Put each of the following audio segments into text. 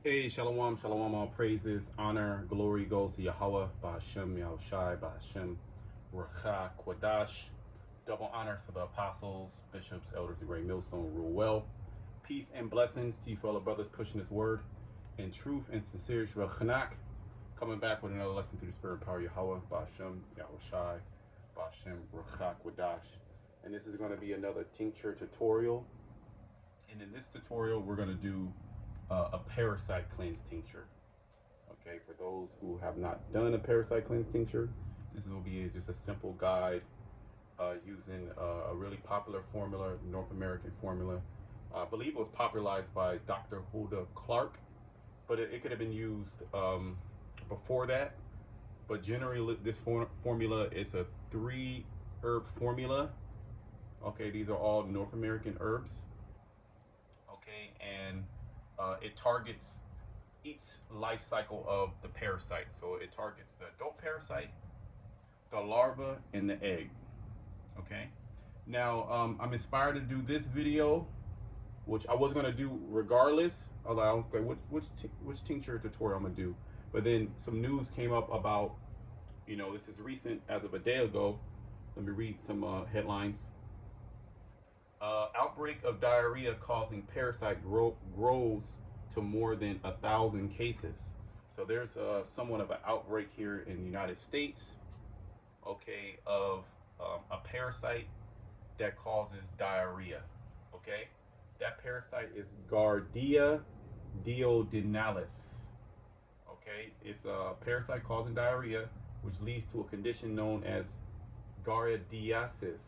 Hey, shalom, shalom, all praises, honor, glory goes to Yahweh, Ba'ashem, Yahushai, Ba'ashem, Rucha, Kwadash. Double honors to the apostles, bishops, elders, and great millstone rule well. Peace and blessings to you fellow brothers pushing this word in truth and sincere Shvachanak. Coming back with another lesson through the spirit and power of Yahweh, Ba'ashem, Yahushai, Ba'ashem, Rucha, Kwadash. And this is going to be another tincture tutorial. And in this tutorial, we're going to do a parasite cleanse tincture. Okay, for those who have not done a parasite cleanse tincture, this will be just a simple guide using a really popular formula, North American formula. I believe it was popularized by Dr. Hulda Clark, but it could have been used before that. But generally, this formula is a 3-herb formula. Okay, these are all North American herbs. Okay, and it targets each life cycle of the parasite. So it targets the adult parasite, the larva, and the egg. Okay. Now I'm inspired to do this video, which I was gonna do regardless. Although I was like, which tincture tutorial I'm gonna do? But then some news came up about, this is recent as of a day ago. Let me read some headlines. Outbreak of diarrhea causing parasite grows to more than 1,000 cases. So there's somewhat of an outbreak here in the United States, okay, of a parasite that causes diarrhea. Okay, that parasite is Giardia duodenalis. Okay, it's a parasite causing diarrhea, which leads to a condition known as giardiasis.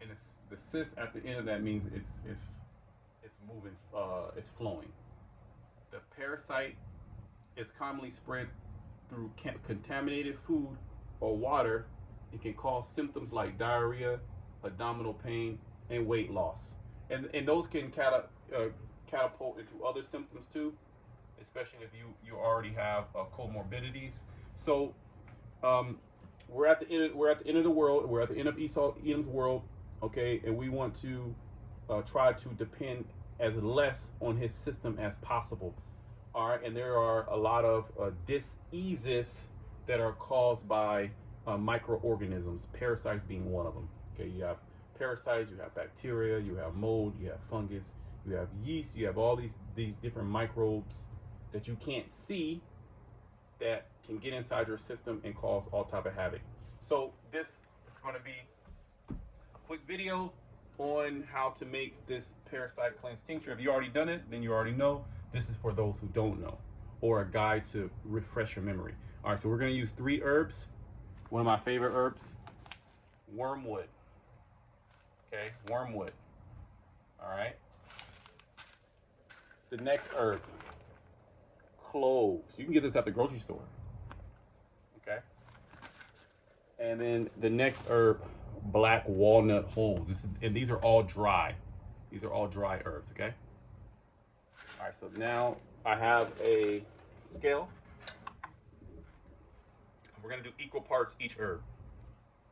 And it's the cis at the end of that means it's moving, it's flowing. The parasite is commonly spread through contaminated food or water. It can cause symptoms like diarrhea, abdominal pain, and weight loss. And those can catapult into other symptoms too, especially if you already have comorbidities. So we're at the end of the world. We're at the end of Edom's world. Okay, and we want to try to depend as less on his system as possible. All right, and there are a lot of diseases that are caused by microorganisms, parasites being one of them. Okay, you have parasites, you have bacteria, you have mold, you have fungus, you have yeast, you have all these different microbes that you can't see that can get inside your system and cause all type of havoc. So this is going to be quick video on how to make this parasite cleanse tincture. If you already done it, then you already know. This is for those who don't know, or a guide to refresh your memory. All right, so we're going to use 3 herbs. One of my favorite herbs, wormwood. Okay, wormwood. All right. The next herb, cloves. You can get this at the grocery store. Okay. And then the next herb, black walnut hulls. And these are all dry. These are all dry herbs, okay? All right, so now I have a scale. We're gonna do equal parts each herb.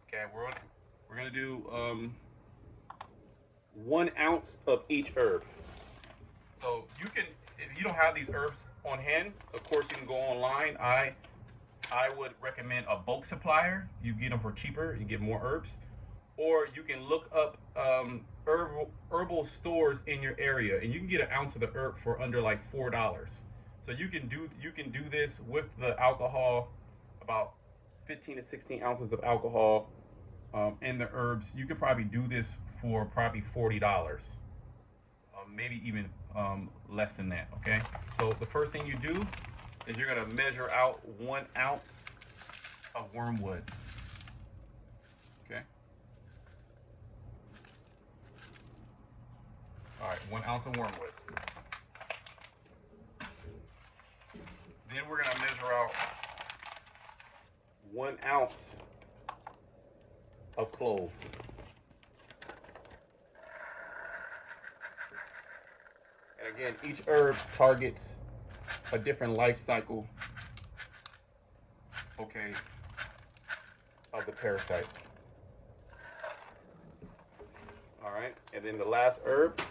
Okay, we're gonna do 1 ounce of each herb. So you can, if you don't have these herbs on hand, of course you can go online. I would recommend a bulk supplier. You get them for cheaper, you get more herbs. Or you can look up herbal stores in your area, and you can get an ounce of the herb for under like $4. So you can do this with the alcohol, about 15 to 16 ounces of alcohol, and the herbs. You could probably do this for probably $40, maybe even less than that. Okay. So the first thing you do is you're gonna measure out 1 ounce of wormwood. Okay. All right, 1 ounce of wormwood. Then we're gonna measure out 1 ounce of clove. And again, each herb targets a different life cycle, okay, of the parasite. All right, and then the last herb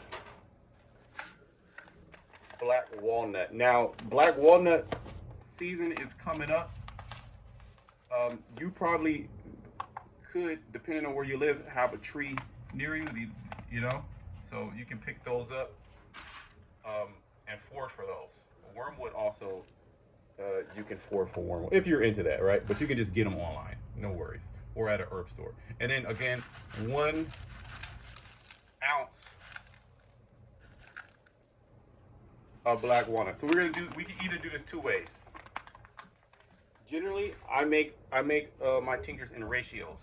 black walnut. Now, black walnut season is coming up. You probably could, depending on where you live, have a tree near you, you know, so you can pick those up and forage for those. Wormwood also, you can forage for wormwood if you're into that, right? But you can just get them online, no worries, or at a herb store. And then again, 1 ounce of black walnut. So we can either do this 2 ways. Generally, I make my tinctures in ratios.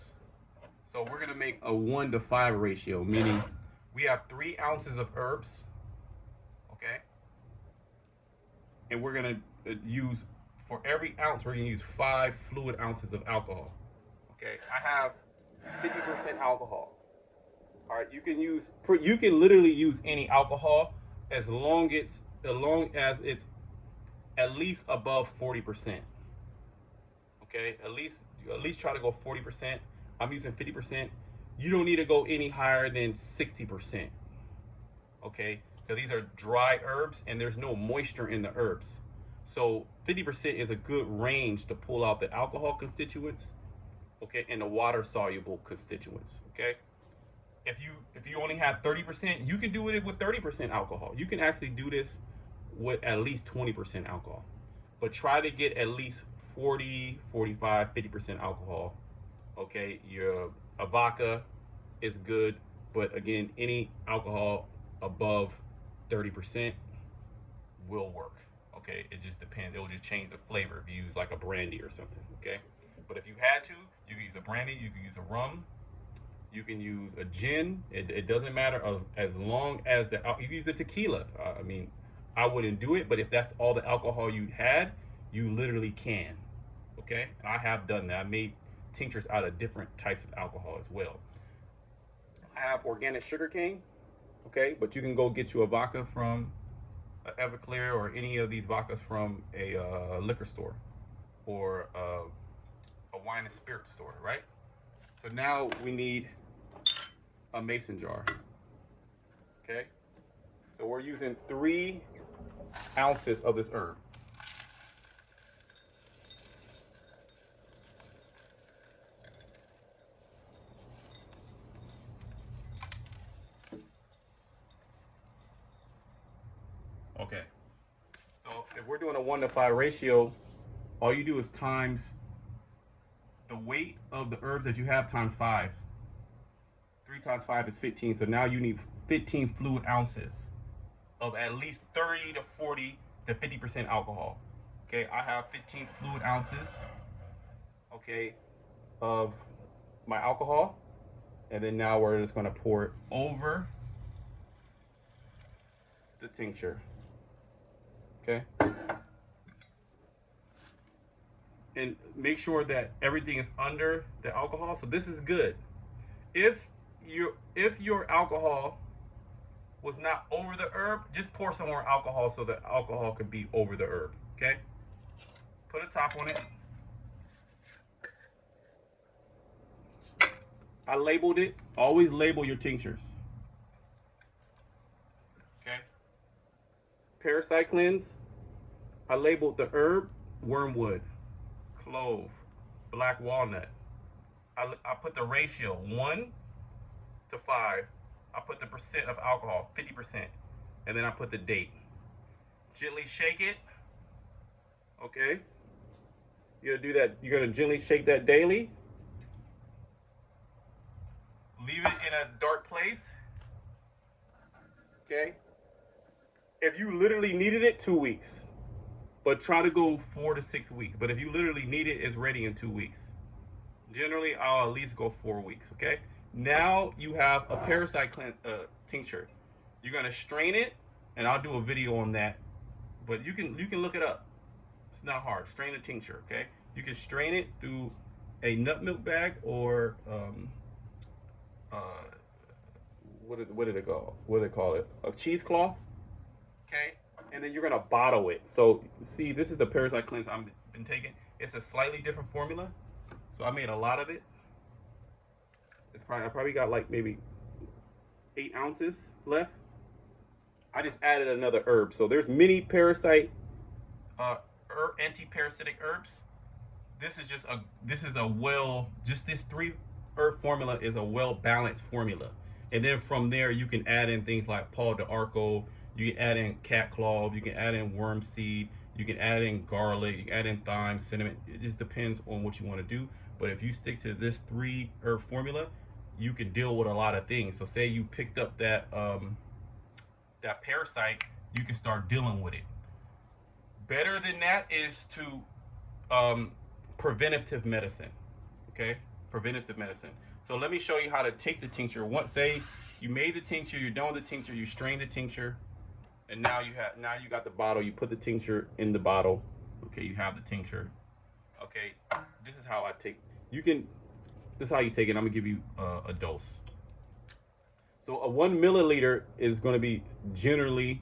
So we're gonna make a 1-to-5 ratio, meaning we have 3 ounces of herbs, okay? And we're gonna use, for every ounce, we're gonna use 5 fluid ounces of alcohol, okay? I have 50% alcohol. All right, you can literally use any alcohol as long as it's at least above 40%. Okay, at least try to go 40%. I'm using 50%. You don't need to go any higher than 60%. Okay, because these are dry herbs and there's no moisture in the herbs. So 50% is a good range to pull out the alcohol constituents, okay, and the water soluble constituents. Okay, if you only have 30%, you can do it with 30% alcohol. You can actually do this with at least 20% alcohol, but try to get at least 40, 45, 50% alcohol. Okay, your vodka is good, but again, any alcohol above 30% will work. Okay, it just depends. It will just change the flavor if you use like a brandy or something. Okay, but if you had to, you can use a brandy, you can use a rum, you can use a gin. It doesn't matter as long as you can use a tequila. I mean, I wouldn't do it, but if that's all the alcohol you had, you literally can. Okay, and I have done that. I made tinctures out of different types of alcohol as well. I have organic sugarcane. Okay, but you can go get you a vodka from Everclear or any of these vodkas from a liquor store or a wine and spirit store, right? So now we need a mason jar. Okay, so we're using 3 ounces of this herb. Okay, so if we're doing a 1-to-5 ratio, all you do is times the weight of the herbs that you have times 5. 3 times 5 is 15. So now you need 15 fluid ounces of at least 30 to 40 to 50% alcohol. Okay, I have 15 fluid ounces, okay, of my alcohol. And then now we're just gonna pour it over the tincture. Okay. And make sure that everything is under the alcohol. So this is good. If your alcohol was not over the herb, just pour some more alcohol so the alcohol could be over the herb. Okay? Put a top on it. I labeled it. Always label your tinctures. Okay? Parasite cleanse. I labeled the herb, wormwood, clove, black walnut. I put the ratio 1 to 5. I put the percent of alcohol, 50%. And then I put the date. Gently shake it. Okay? You're gonna do that. You're gonna gently shake that daily. Leave it in a dark place. Okay? If you literally needed it, 2 weeks. But try to go 4 to 6 weeks. But if you literally need it, it's ready in 2 weeks. Generally, I'll at least go 4 weeks, okay? Now you have a parasite tincture. You're gonna strain it, and I'll do a video on that. But you can look it up. It's not hard. Strain a tincture, okay? You can strain it through a nut milk bag or what did it call? What do they call it? A cheesecloth, okay? And then you're gonna bottle it. So see, this is the parasite cleanse I've been taking. It's a slightly different formula. So I made a lot of it. I probably got like maybe 8 ounces left. I just added another herb. So there's many parasite, anti-parasitic herbs. This is a well, just this three herb formula is a well balanced formula. And then from there you can add in things like Paul de Arco, you can add in cat clove, you can add in worm seed, you can add in garlic, you can add in thyme, cinnamon. It just depends on what you want to do. But if you stick to this three herb formula, you can deal with a lot of things. So say you picked up that parasite, you can start dealing with it. Better than that is to preventative medicine. Okay, preventative medicine. So let me show you how to take the tincture. Once, say you made the tincture, you're done with the tincture, you strain the tincture, and now you got the bottle. You put the tincture in the bottle. Okay, you have the tincture. Okay, this is how I take. You can. This is how you take it. I'm gonna give you a dose. So a 1 milliliter is going to be generally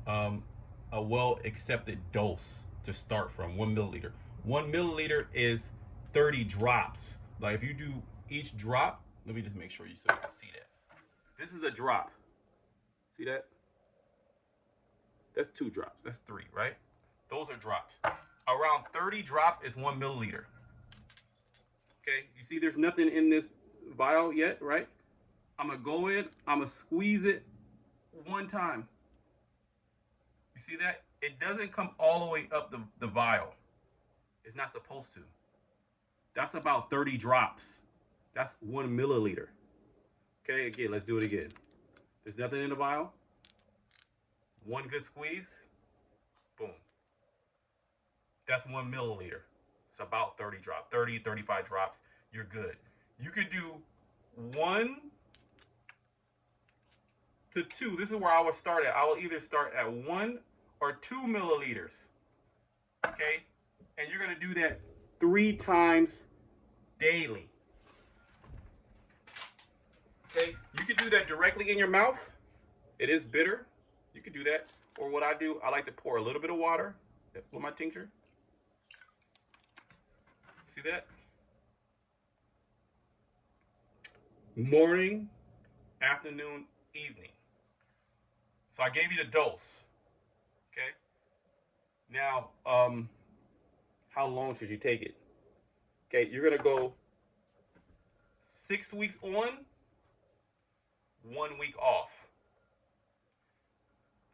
um, a well accepted dose to start from. 1 milliliter. 1 milliliter is 30 drops. Like if you do each drop, let me just make sure so you can see that. This is a drop. See that? That's 2 drops. That's 3, right? Those are drops. Around 30 drops is 1 milliliter. Okay, you see there's nothing in this vial yet, right? I'm gonna go in, I'm gonna squeeze it one time. You see that? It doesn't come all the way up the vial. It's not supposed to. That's about 30 drops. That's 1 milliliter. Okay, again, let's do it again. There's nothing in the vial. One good squeeze. Boom. That's 1 milliliter. It's about 30 drops. 30, 35 drops. You're good. You could do 1 to 2. This is where I would start at. I will either start at 1 or 2 milliliters. Okay? And you're going to do that 3 times daily. Okay? You can do that directly in your mouth. It is bitter. You can do that. Or what I do, I like to pour a little bit of water with my tincture. See that? Morning, afternoon, evening. So I gave you the dose. Okay? Now, how long should you take it? Okay, you're gonna go 6 weeks on, 1 week off.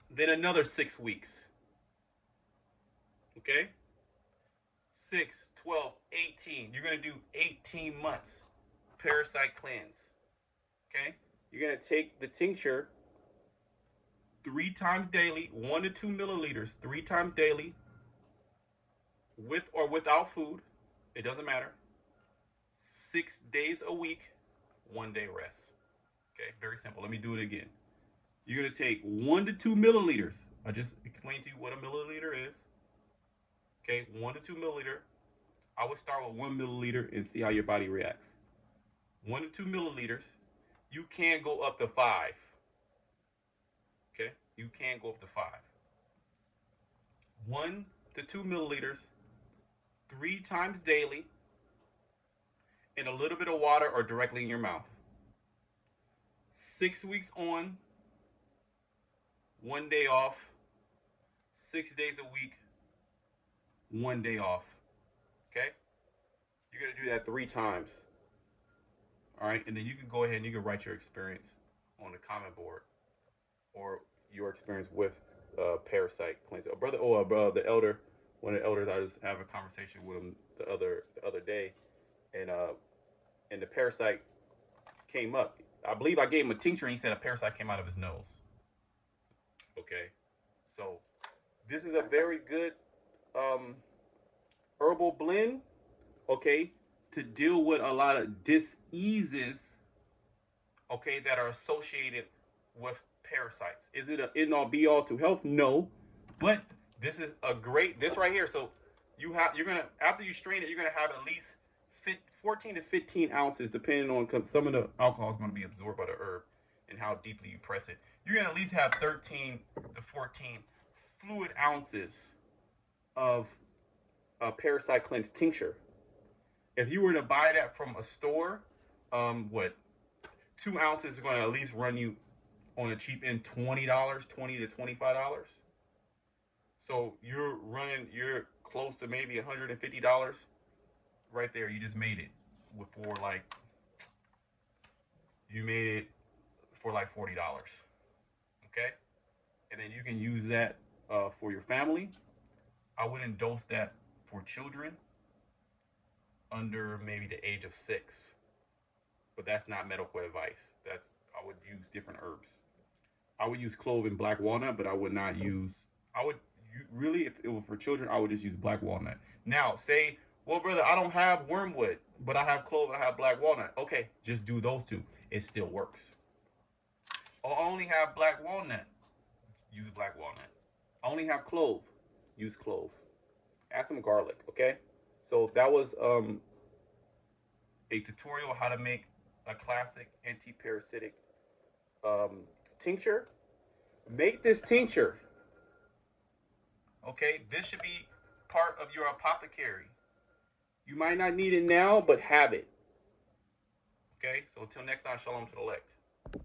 Then another 6 weeks. Okay? 6, 12, 18. You're gonna do 18 months. Parasite cleanse. Okay? You're gonna take the tincture 3 times daily, 1 to 2 milliliters, 3 times daily, with or without food. It doesn't matter. 6 days a week, 1 day rest. Okay, very simple. Let me do it again. You're gonna take 1 to 2 milliliters. I just explained to you what a milliliter is. Okay, 1 to 2 milliliter. I would start with 1 milliliter and see how your body reacts. 1 to 2 milliliters. You can go up to 5. Okay, you can go up to 5. 1 to 2 milliliters, 3 times daily, in a little bit of water or directly in your mouth. 6 weeks on, 1 day off, 6 days a week, 1 day off. Okay? You're going to do that 3 times. All right? And then you can go ahead and you can write your experience on the comment board or your experience with parasite cleansing. The elder, one of the elders, I just have a conversation with him the other day, and the parasite came up. I believe I gave him a tincture and he said a parasite came out of his nose. Okay, so this is a very good herbal blend, okay, to deal with a lot of diseases, okay, that are associated with parasites. Is it an end all be all to health? No, but this is a great, this right here. So you're gonna, after you strain it, you're gonna have at least 14 to 15 ounces, depending on, because some of the alcohol is going to be absorbed by the herb and how deeply you press it. You're going to at least have 13 to 14 fluid ounces of a parasite cleanse tincture. If you were to buy that from a store, 2 ounces is going to at least run you on the cheap end, $20, $20 to $25. So you're close to maybe $150 right there. You just made it for like you made it for like $40. Okay, and then you can use that for your family. I wouldn't dose that for children under maybe the age of 6, but that's not medical advice. That's I would use different herbs. I would use clove and black walnut, but I would not use. I would really, if it was for children, I would just use black walnut. Now, say, well, brother, I don't have wormwood, but I have clove and I have black walnut. Okay, just do those two. It still works. I only have black walnut. Use black walnut. I only have clove. Use clove. Add some garlic. Okay. So that was a tutorial how to make a classic anti-parasitic tincture. Make this tincture. Okay, this should be part of your apothecary. You might not need it now, but have it. Okay, so until next time, shalom to the elect.